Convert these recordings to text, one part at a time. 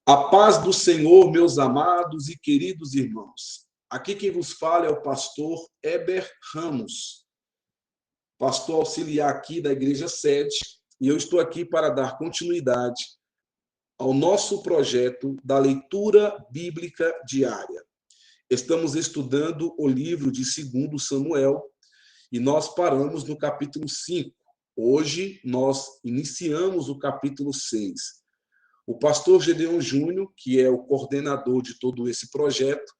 A paz do Senhor, meus amados e queridos irmãos. Aqui quem vos fala é o pastor Heber Ramos, pastor auxiliar aqui da Igreja Sede, e eu estou aqui para dar continuidade ao nosso projeto da leitura bíblica diária. Estamos estudando o livro de 2 Samuel e nós paramos no capítulo 5. Hoje nós iniciamos o capítulo 6. O pastor Gedeon Júnior, que é o coordenador de todo esse projeto,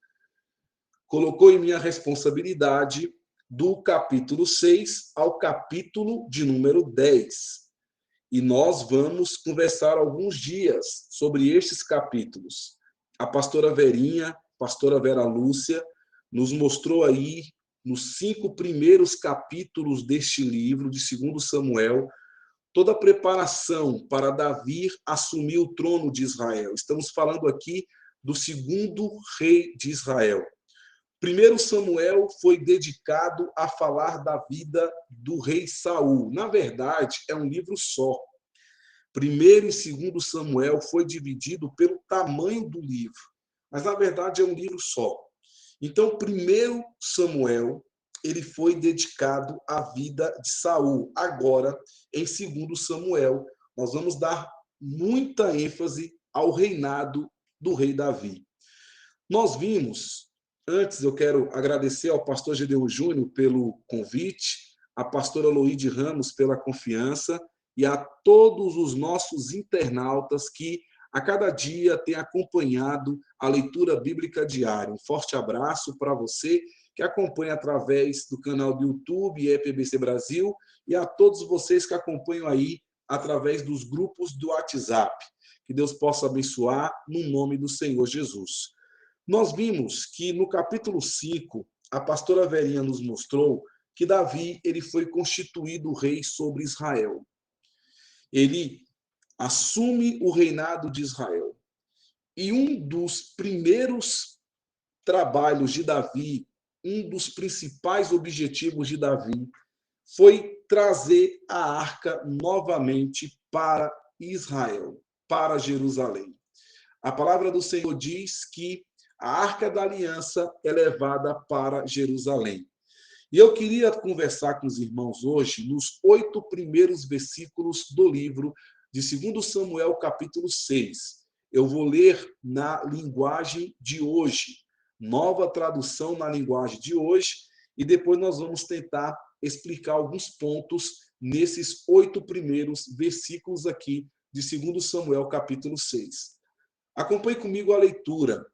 colocou em minha responsabilidade do capítulo 6 ao capítulo de número 10. E nós vamos conversar alguns dias sobre estes capítulos. A pastora Verinha, pastora Vera Lúcia, nos mostrou aí, nos 5 primeiros capítulos deste livro, de 2 Samuel, toda a preparação para Davi assumir o trono de Israel. Estamos falando aqui do segundo rei de Israel. 1 Samuel foi dedicado a falar da vida do rei Saul. Na verdade, é um livro só. 1 e 2 Samuel foi dividido pelo tamanho do livro, mas na verdade é um livro só. Então, 1 Samuel ele foi dedicado à vida de Saul. Agora, em 2 Samuel, nós vamos dar muita ênfase ao reinado do rei Davi. Nós vimos, antes eu quero agradecer ao pastor Gedeon Júnior pelo convite, à pastora Loide Ramos pela confiança e a todos os nossos internautas que a cada dia têm acompanhado a leitura bíblica diária. Um forte abraço para você que acompanha através do canal do YouTube EPBC Brasil e a todos vocês que acompanham aí através dos grupos do WhatsApp. Que Deus possa abençoar no nome do Senhor Jesus. Nós vimos que no capítulo 5, a pastora Verinha nos mostrou que Davi ele foi constituído rei sobre Israel. Ele assume o reinado de Israel. E um dos primeiros trabalhos de Davi, um dos principais objetivos de Davi, foi trazer a arca novamente para Israel, para Jerusalém. A palavra do Senhor diz que a arca da aliança é levada para Jerusalém. E eu queria conversar com os irmãos hoje nos 8 primeiros versículos do livro de 2 Samuel, capítulo 6. Eu vou ler na linguagem de hoje, nova tradução na linguagem de hoje, e depois nós vamos tentar explicar alguns pontos nesses 8 primeiros versículos aqui de 2 Samuel, capítulo 6. Acompanhe comigo a leitura.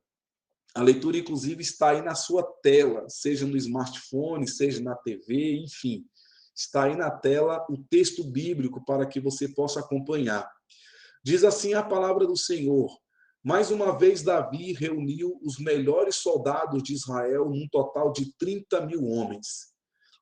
A leitura, inclusive, está aí na sua tela, seja no smartphone, seja na TV, enfim. Está aí na tela o texto bíblico para que você possa acompanhar. Diz assim a palavra do Senhor: mais uma vez Davi reuniu os melhores soldados de Israel, num total de 30.000 homens.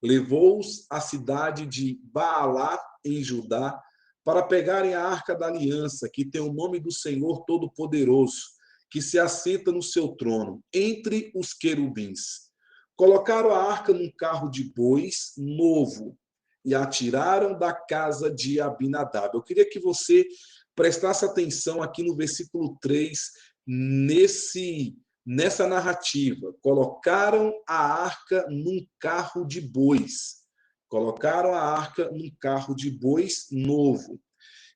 Levou-os à cidade de Baalá, em Judá, para pegarem a arca da aliança, que tem o nome do Senhor Todo-Poderoso, que se assenta no seu trono, entre os querubins. Colocaram a arca num carro de bois novo e a tiraram da casa de Abinadab. Eu queria que você prestasse atenção aqui no versículo 3, nessa narrativa. Colocaram a arca num carro de bois. Colocaram a arca num carro de bois novo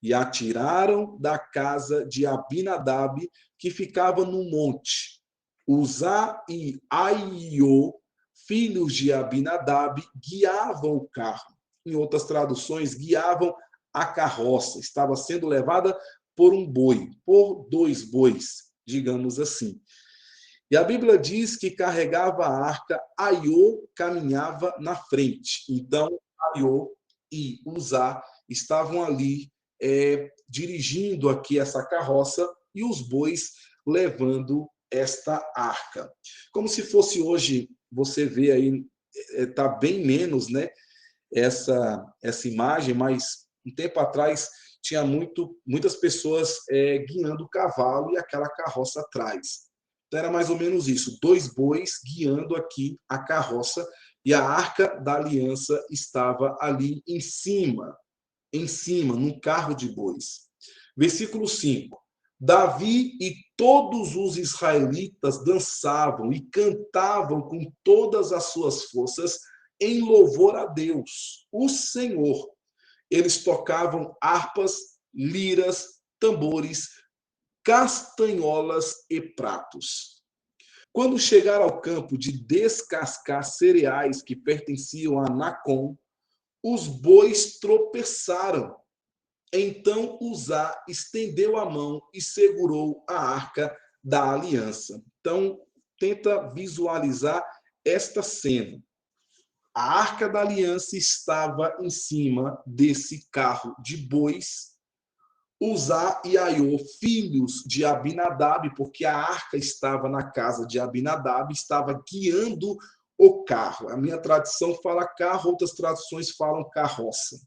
e a tiraram da casa de Abinadab, que ficava no monte. Uzá e Aiô, filhos de Abinadab, guiavam o carro. Em outras traduções, guiavam a carroça. Estava sendo levada por um boi, por 2 bois, digamos assim. E a Bíblia diz que carregava a arca, Aiô caminhava na frente. Então, Aiô e Uzá estavam ali dirigindo aqui essa carroça e os bois levando esta arca. Como se fosse hoje, você vê aí, está bem menos, né, essa imagem, mas um tempo atrás tinha muitas pessoas guiando o cavalo e aquela carroça atrás. Então era mais ou menos isso, 2 bois guiando aqui a carroça e a arca da aliança estava ali em cima, num carro de bois. Versículo 5. Davi e todos os israelitas dançavam e cantavam com todas as suas forças em louvor a Deus, o Senhor. Eles tocavam harpas, liras, tambores, castanholas e pratos. Quando chegaram ao campo de descascar cereais que pertenciam a Nacon, os bois tropeçaram. Então Uzá estendeu a mão e segurou a arca da aliança. Então, tenta visualizar esta cena. A arca da aliança estava em cima desse carro de bois. Uzá e Aiô, filhos de Abinadab, porque a arca estava na casa de Abinadab, estava guiando o carro. A minha tradição fala carro, outras traduções falam carroça.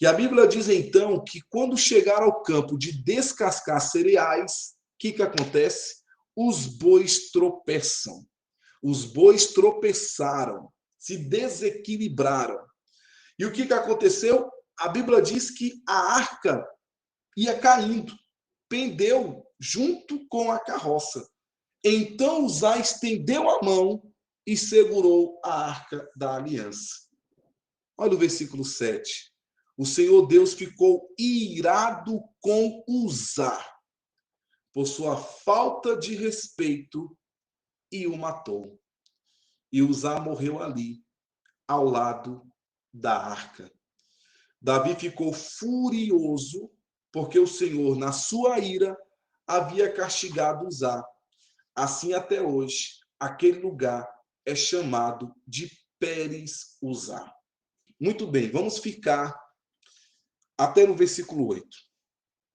E a Bíblia diz, então, que quando chegaram ao campo de descascar cereais, o que acontece? Os bois tropeçam. Os bois tropeçaram, se desequilibraram. E o que aconteceu? A Bíblia diz que a arca ia caindo, pendeu junto com a carroça. Então Uzá estendeu a mão e segurou a arca da aliança. Olha o versículo 7. O Senhor Deus ficou irado com Uzá por sua falta de respeito e o matou. E Uzá morreu ali, ao lado da arca. Davi ficou furioso porque o Senhor, na sua ira, havia castigado Uzá. Assim, até hoje, aquele lugar é chamado de Pérez Uzá. Muito bem, vamos ficar até no versículo 8.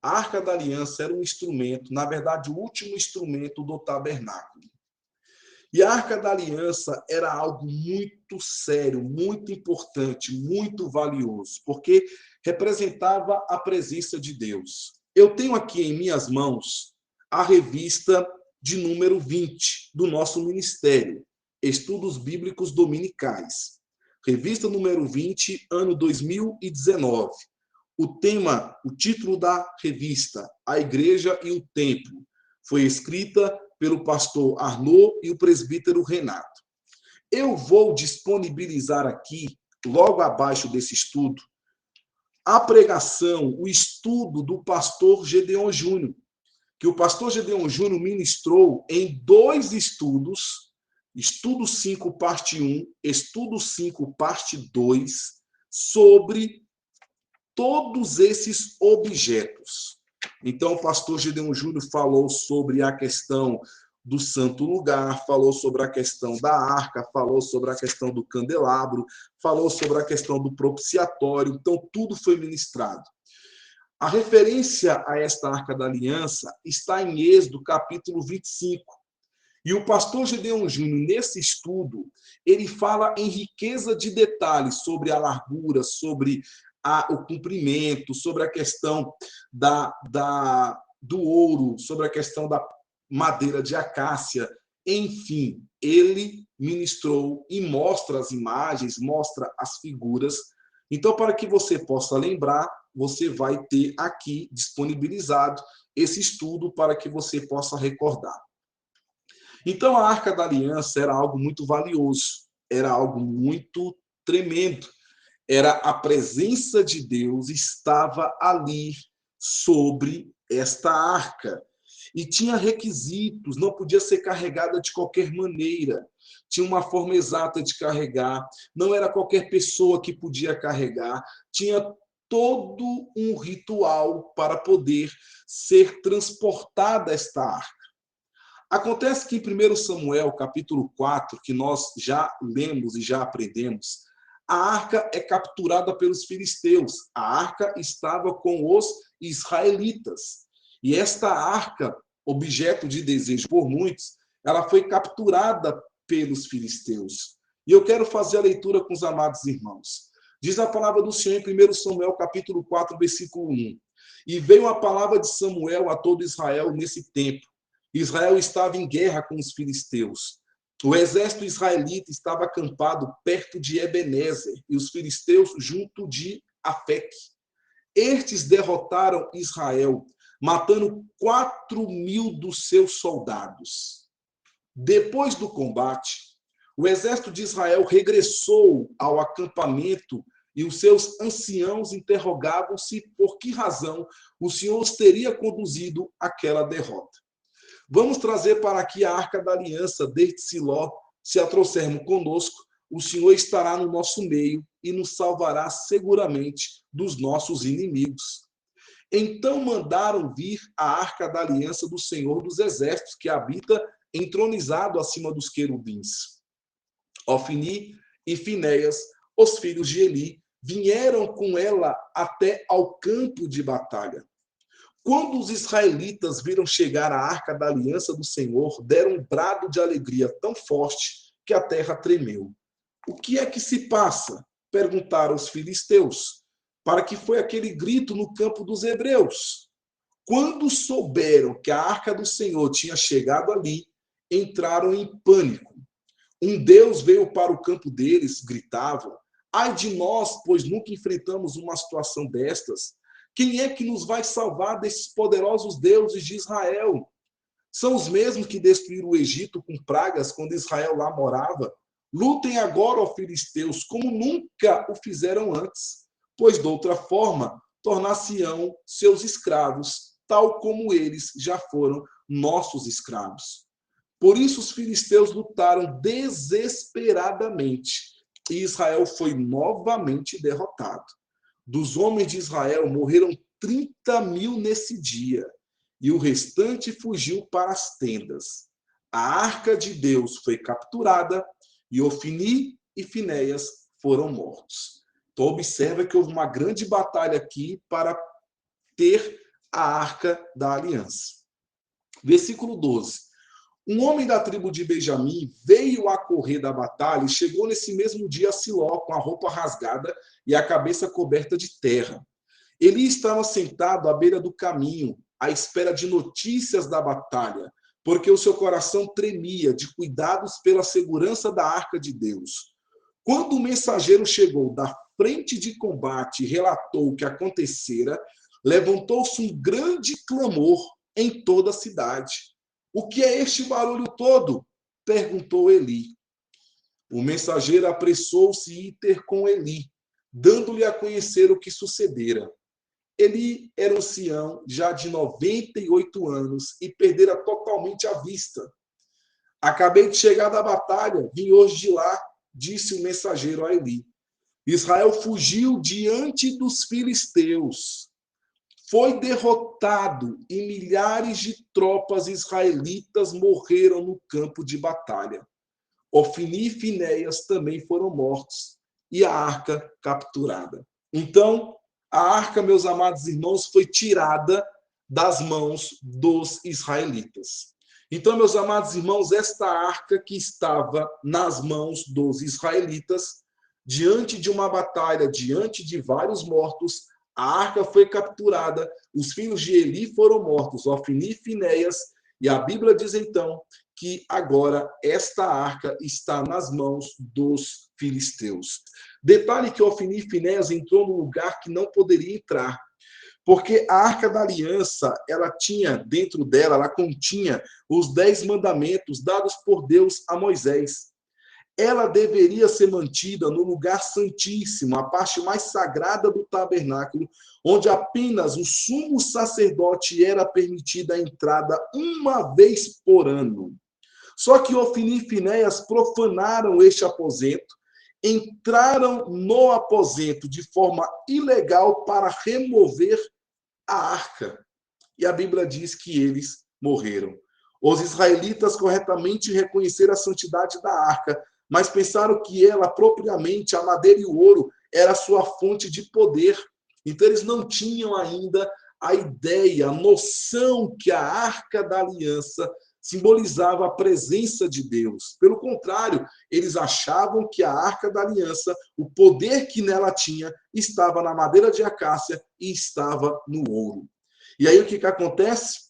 A Arca da Aliança era um instrumento, na verdade, o último instrumento do tabernáculo. E a Arca da Aliança era algo muito sério, muito importante, muito valioso, porque representava a presença de Deus. Eu tenho aqui em minhas mãos a revista de número 20 do nosso ministério, Estudos Bíblicos Dominicais. Revista número 20, ano 2019. O título da revista, A Igreja e o Templo, foi escrita pelo pastor Arnaud e o presbítero Renato. Eu vou disponibilizar aqui, logo abaixo desse estudo, a pregação, o estudo do pastor Gedeon Júnior, que o pastor Gedeon Júnior ministrou em 2 estudos, estudo 5, parte 1, estudo 5, parte 2, sobre todos esses objetos. Então, o pastor Gedeon Júnior falou sobre a questão do santo lugar, falou sobre a questão da arca, falou sobre a questão do candelabro, falou sobre a questão do propiciatório. Então, tudo foi ministrado. A referência a esta Arca da Aliança está em Êxodo, capítulo 25. E o pastor Gedeon Júnior, nesse estudo, ele fala em riqueza de detalhes sobre a largura, sobre o comprimento, sobre a questão do ouro, sobre a questão da madeira de acácia. Enfim, ele ministrou e mostra as imagens, mostra as figuras. Então, para que você possa lembrar, você vai ter aqui disponibilizado esse estudo para que você possa recordar. Então, a Arca da Aliança era algo muito valioso, era algo muito tremendo. Era a presença de Deus, estava ali sobre esta arca. E tinha requisitos, não podia ser carregada de qualquer maneira. Tinha uma forma exata de carregar, não era qualquer pessoa que podia carregar. Tinha todo um ritual para poder ser transportada esta arca. Acontece que em 1 Samuel, capítulo 4, que nós já lemos e já aprendemos, a arca é capturada pelos filisteus. A arca estava com os israelitas. E esta arca, objeto de desejo por muitos, ela foi capturada pelos filisteus. E eu quero fazer a leitura com os amados irmãos. Diz a palavra do Senhor em 1 Samuel, capítulo 4, versículo 1. E veio a palavra de Samuel a todo Israel nesse tempo. Israel estava em guerra com os filisteus. O exército israelita estava acampado perto de Ebenezer e os filisteus junto de Afeque. Estes derrotaram Israel, matando 4.000 dos seus soldados. Depois do combate, o exército de Israel regressou ao acampamento e os seus anciãos interrogavam-se por que razão o Senhor os teria conduzido àquela derrota. Vamos trazer para aqui a Arca da Aliança desde Siló. Se a trouxermos conosco, o Senhor estará no nosso meio e nos salvará seguramente dos nossos inimigos. Então mandaram vir a Arca da Aliança do Senhor dos Exércitos, que habita entronizado acima dos querubins. Ofni e Finéias, os filhos de Eli, vieram com ela até ao campo de batalha. Quando os israelitas viram chegar a Arca da Aliança do Senhor, deram um brado de alegria tão forte que a terra tremeu. O que é que se passa? Perguntaram os filisteus. Para que foi aquele grito no campo dos hebreus? Quando souberam que a Arca do Senhor tinha chegado ali, entraram em pânico. Um Deus veio para o campo deles, gritavam. Ai de nós, pois nunca enfrentamos uma situação destas. Quem é que nos vai salvar desses poderosos deuses de Israel? São os mesmos que destruíram o Egito com pragas quando Israel lá morava. Lutem agora, ó filisteus, como nunca o fizeram antes, pois de outra forma tornar-se-ão seus escravos, tal como eles já foram nossos escravos. Por isso os filisteus lutaram desesperadamente e Israel foi novamente derrotado. Dos homens de Israel morreram 30.000 nesse dia, e o restante fugiu para as tendas. A arca de Deus foi capturada, e Ofni e Finéias foram mortos. Então, observa que houve uma grande batalha aqui para ter a arca da aliança. Versículo 12. Um homem da tribo de Benjamim veio a correr da batalha e chegou nesse mesmo dia a Siló com a roupa rasgada e a cabeça coberta de terra. Ele estava sentado à beira do caminho, à espera de notícias da batalha, porque o seu coração tremia de cuidados pela segurança da arca de Deus. Quando o mensageiro chegou da frente de combate e relatou o que acontecera, levantou-se um grande clamor em toda a cidade. O que é este barulho todo? Perguntou Eli. O mensageiro apressou-se a ir ter com Eli, dando-lhe a conhecer o que sucedera. Eli era ancião, já de 98 anos, e perdera totalmente a vista. Acabei de chegar da batalha, vim hoje de lá, disse o mensageiro a Eli. Israel fugiu diante dos filisteus. Foi derrotado e milhares de tropas israelitas morreram no campo de batalha. Ofni e Finéias também foram mortos e a arca capturada. Então, a arca, meus amados irmãos, foi tirada das mãos dos israelitas. Então, meus amados irmãos, esta arca que estava nas mãos dos israelitas, diante de uma batalha, diante de vários mortos, a arca foi capturada, os filhos de Eli foram mortos, Ofni e Finéias, e a Bíblia diz então que agora esta arca está nas mãos dos filisteus. Detalhe que Ofni e Finéias entrou num lugar que não poderia entrar, porque a Arca da Aliança, ela tinha dentro dela, ela continha os 10 mandamentos dados por Deus a Moisés. Ela deveria ser mantida no lugar santíssimo, a parte mais sagrada do tabernáculo, onde apenas o sumo sacerdote era permitida a entrada uma vez por ano. Só que Ofni e Finéias profanaram este aposento, entraram no aposento de forma ilegal para remover a arca. E a Bíblia diz que eles morreram. Os israelitas corretamente reconheceram a santidade da arca, mas pensaram que ela, propriamente, a madeira e o ouro, era a sua fonte de poder. Então, eles não tinham ainda a ideia, a noção que a Arca da Aliança simbolizava a presença de Deus. Pelo contrário, eles achavam que a Arca da Aliança, o poder que nela tinha, estava na madeira de acácia e estava no ouro. E aí, o que acontece?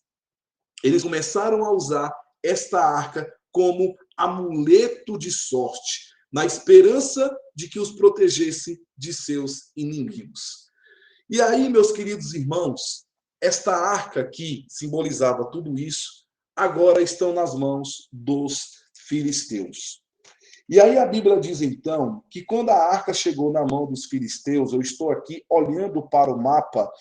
Eles começaram a usar esta arca como amuleto de sorte, na esperança de que os protegesse de seus inimigos. E aí, meus queridos irmãos, esta arca que simbolizava tudo isso, agora estão nas mãos dos filisteus. E aí a Bíblia diz, então, que quando a arca chegou na mão dos filisteus, eu estou aqui olhando para o mapa,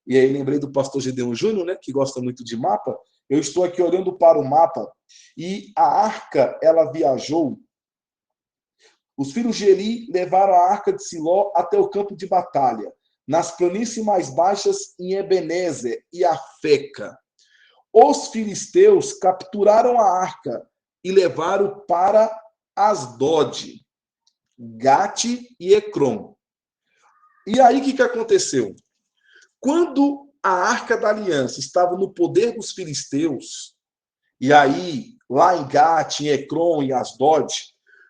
e aí lembrei do pastor Gedeon Júnior, né, que gosta muito de mapa, eu estou aqui olhando para o mapa, e a arca, ela viajou. Os filhos de Eli levaram a arca de Siló até o campo de batalha, nas planícies mais baixas em Ebenezer e Afeca. Os filisteus capturaram a arca e levaram para Asdod, Gate e Ecrom. E aí o que aconteceu? Quando a arca da aliança estava no poder dos filisteus, e aí lá em Gate, em Ecrom e Asdod,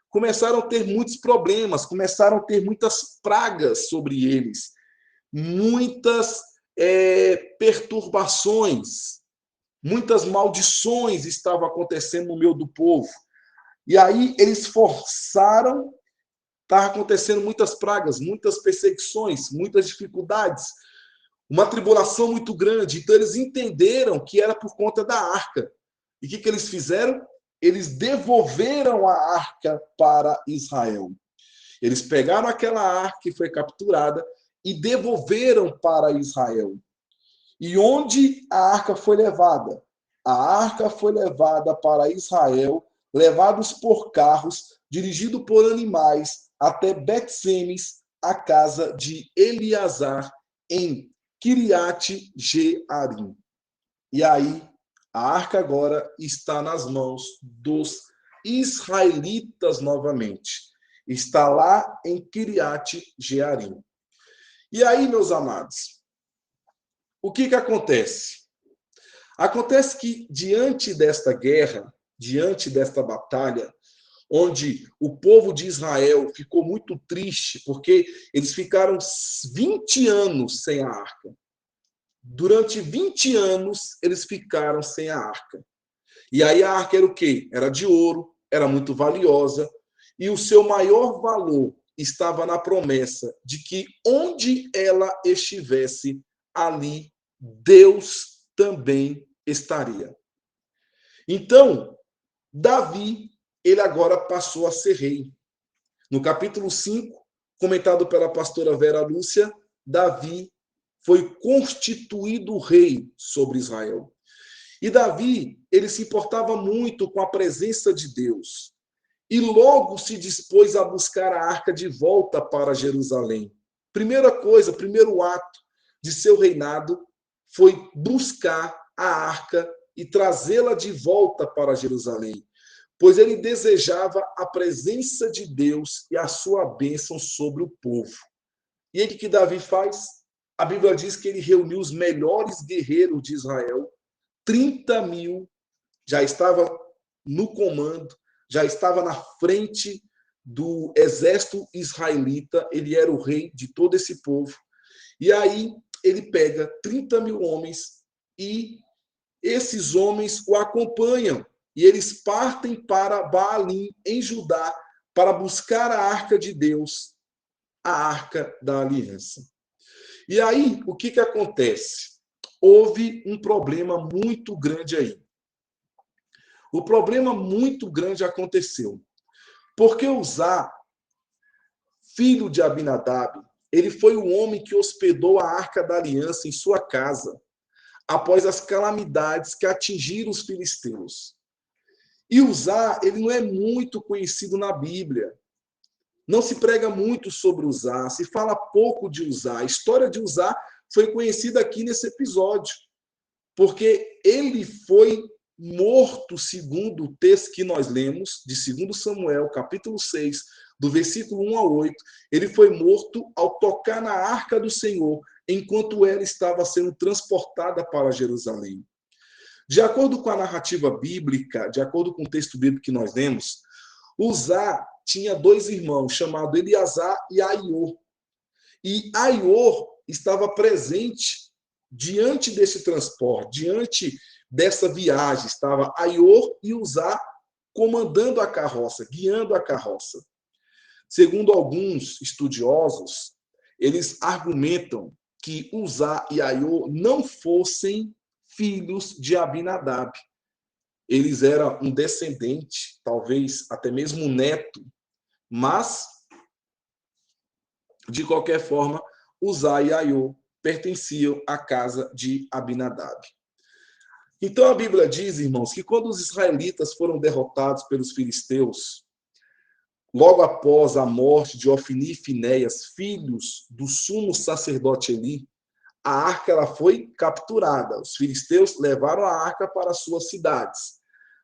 começaram a ter muitos problemas, começaram a ter muitas pragas sobre eles, muitas perturbações, muitas maldições estavam acontecendo no meio do povo. E aí eles forçaram, estava acontecendo muitas pragas, muitas perseguições, muitas dificuldades, uma tribulação muito grande. Então eles entenderam que era por conta da arca. E o que eles fizeram? Eles devolveram a arca para Israel. Eles pegaram aquela arca que foi capturada e devolveram para Israel. E onde a arca foi levada? A arca foi levada para Israel, levados por carros, dirigido por animais, até Bet-Semes, a casa de Eleazar, em Kiriat Jearim. E aí, a arca agora está nas mãos dos israelitas novamente. Está lá em Kiriat Jearim. E aí, meus amados, o que acontece? Acontece que, diante desta guerra, diante desta batalha, onde o povo de Israel ficou muito triste, porque eles ficaram 20 anos sem a arca. Durante 20 anos, eles ficaram sem a arca. E aí a arca era o quê? Era de ouro, era muito valiosa, e o seu maior valor estava na promessa de que onde ela estivesse, ali Deus também estaria. Então, Davi, ele agora passou a ser rei. No capítulo 5, comentado pela pastora Vera Lúcia, Davi foi constituído rei sobre Israel. E Davi, ele se importava muito com a presença de Deus. E logo se dispôs a buscar a arca de volta para Jerusalém. Primeira coisa, primeiro ato de seu reinado foi buscar a arca e trazê-la de volta para Jerusalém, pois ele desejava a presença de Deus e a sua bênção sobre o povo. E aí o que Davi faz? A Bíblia diz que ele reuniu os melhores guerreiros de Israel, 30 mil, já estava no comando, já estava na frente do exército israelita, ele era o rei de todo esse povo. E aí ele pega 30 mil homens e esses homens o acompanham. E eles partem para Baalim, em Judá, para buscar a arca de Deus, a arca da aliança. E aí, o que acontece? Houve um problema muito grande aí. O problema muito grande aconteceu. Porque Uzá, filho de Abinadab, ele foi o homem que hospedou a arca da aliança em sua casa, após as calamidades que atingiram os filisteus. E Uzá, ele não é muito conhecido na Bíblia. Não se prega muito sobre Uzá, se fala pouco de Uzá. A história de Uzá foi conhecida aqui nesse episódio, porque ele foi morto, segundo o texto que nós lemos, de 2 Samuel, capítulo 6, do versículo 1 a 8, ele foi morto ao tocar na arca do Senhor, enquanto ela estava sendo transportada para Jerusalém. De acordo com a narrativa bíblica, de acordo com o texto bíblico que nós lemos, Uzá tinha 2 irmãos, chamados Eleazar e Aior. E Aior estava presente diante desse transporte, diante dessa viagem. Estava Aior e Uzá comandando a carroça, guiando a carroça. Segundo alguns estudiosos, eles argumentam que Uzá e Aiô não fossem filhos de Abinadab. Eles eram um descendente, talvez até mesmo um neto, mas, de qualquer forma, Uzá e Aiô pertenciam à casa de Abinadab. Então a Bíblia diz, irmãos, que quando os israelitas foram derrotados pelos filisteus, logo após a morte de Ofni e Finéias, filhos do sumo sacerdote Eli, a arca ela foi capturada. Os filisteus levaram a arca para suas cidades.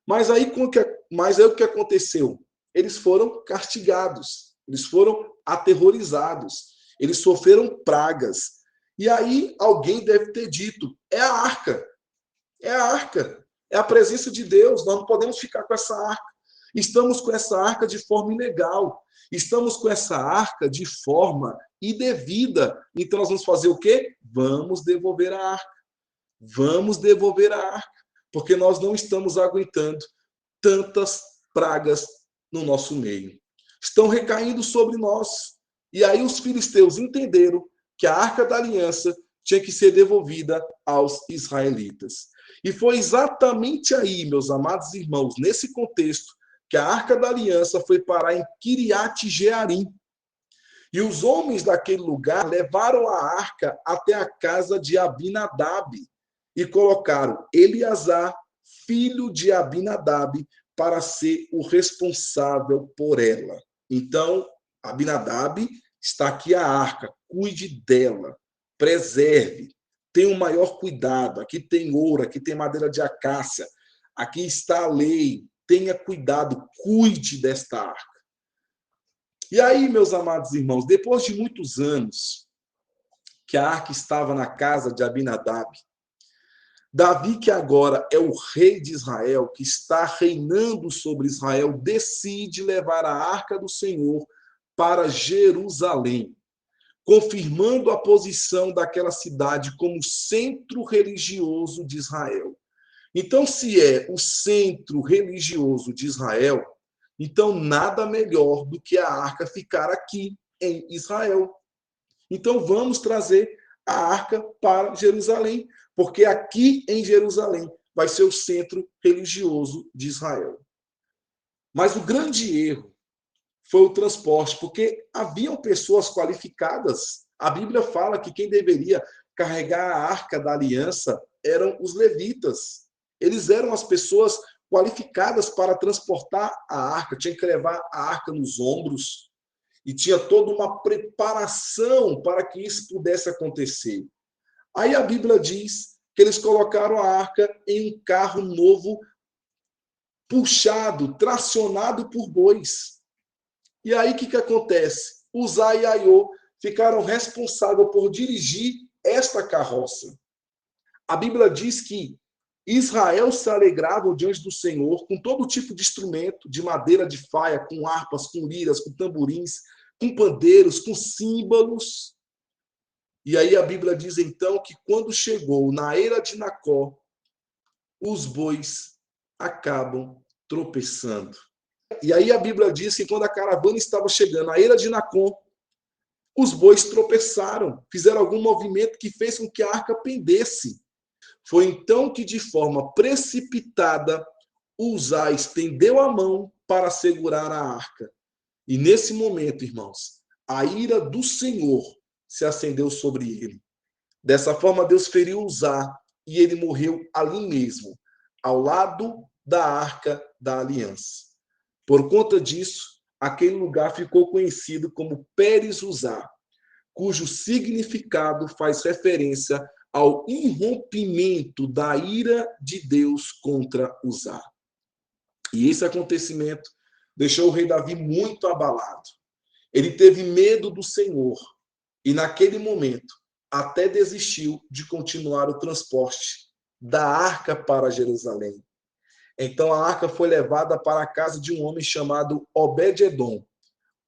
Mas aí o que aconteceu? Eles foram castigados, eles foram aterrorizados, eles sofreram pragas. E aí alguém deve ter dito: é a arca, é a arca, é a presença de Deus, nós não podemos ficar com essa arca. Estamos com essa arca de forma ilegal, estamos com essa arca de forma indevida. Então nós vamos fazer o quê? Vamos devolver a arca. Vamos devolver a arca, porque nós não estamos aguentando tantas pragas no nosso meio. Estão recaindo sobre nós. E aí os filisteus entenderam que a arca da aliança tinha que ser devolvida aos israelitas. E foi exatamente aí, meus amados irmãos, nesse contexto, que a arca da aliança foi parar em Kiriat Jearim. E os homens daquele lugar levaram a arca até a casa de Abinadab e colocaram Eleazar, filho de Abinadab, para ser o responsável por ela. Então, Abinadab, está aqui a arca, cuide dela, preserve, tenha o maior cuidado. Aqui tem ouro, aqui tem madeira de acácia, aqui está a lei, tenha cuidado, cuide desta arca. E aí, meus amados irmãos, depois de muitos anos que a arca estava na casa de Abinadab, Davi, que agora é o rei de Israel, que está reinando sobre Israel, decide levar a arca do Senhor para Jerusalém, confirmando a posição daquela cidade como centro religioso de Israel. Então, se é o centro religioso de Israel, então nada melhor do que a arca ficar aqui em Israel. Então vamos trazer a arca para Jerusalém, porque aqui em Jerusalém vai ser o centro religioso de Israel. Mas o grande erro foi o transporte, porque haviam pessoas qualificadas. A Bíblia fala que quem deveria carregar a arca da aliança eram os levitas. Eles eram as pessoas qualificadas para transportar a arca, tinha que levar a arca nos ombros e tinha toda uma preparação para que isso pudesse acontecer. Aí a Bíblia diz que eles colocaram a arca em um carro novo, puxado, tracionado por bois. E aí o que acontece? Uzá e Aiô ficaram responsáveis por dirigir esta carroça. A Bíblia diz que Israel se alegrava diante do Senhor com todo tipo de instrumento, de madeira de faia, com harpas, com liras, com tamborins, com pandeiros, com símbolos. E aí a Bíblia diz então que quando chegou na eira de Nacó, os bois acabam tropeçando. E aí a Bíblia diz que quando a caravana estava chegando à eira de Nacó, os bois tropeçaram, fizeram algum movimento que fez com que a arca pendesse. Foi então que, de forma precipitada, Uzá estendeu a mão para segurar a arca. E nesse momento, irmãos, a ira do Senhor se acendeu sobre ele. Dessa forma, Deus feriu Uzá e ele morreu ali mesmo, ao lado da arca da aliança. Por conta disso, aquele lugar ficou conhecido como Pérez Uzá, cujo significado faz referência ao irrompimento da ira de Deus contra Uzá. E esse acontecimento deixou o rei Davi muito abalado. Ele teve medo do Senhor e, naquele momento, até desistiu de continuar o transporte da arca para Jerusalém. Então, a arca foi levada para a casa de um homem chamado Obed-Edom,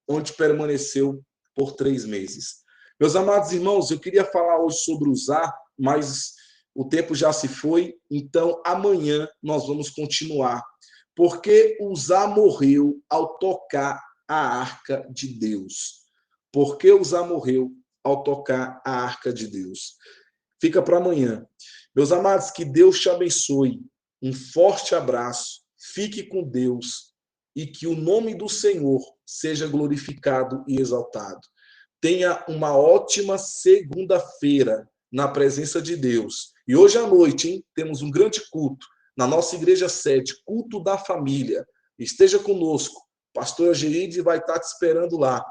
onde permaneceu por 3 meses. Meus amados irmãos, eu queria falar hoje sobre Uzá, mas o tempo já se foi, então amanhã nós vamos continuar. Porque Uzá morreu ao tocar a arca de Deus. Porque Uzá morreu ao tocar a arca de Deus. Fica para amanhã. Meus amados, que Deus te abençoe. Um forte abraço. Fique com Deus e que o nome do Senhor seja glorificado e exaltado. Tenha uma ótima segunda-feira na presença de Deus. E hoje à noite, hein, temos um grande culto na nossa igreja sede, culto da família. Esteja conosco. Pastor Ageide vai estar te esperando lá.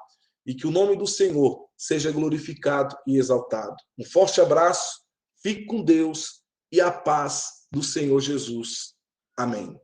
E que o nome do Senhor seja glorificado e exaltado. Um forte abraço, fique com Deus e a paz do Senhor Jesus. Amém.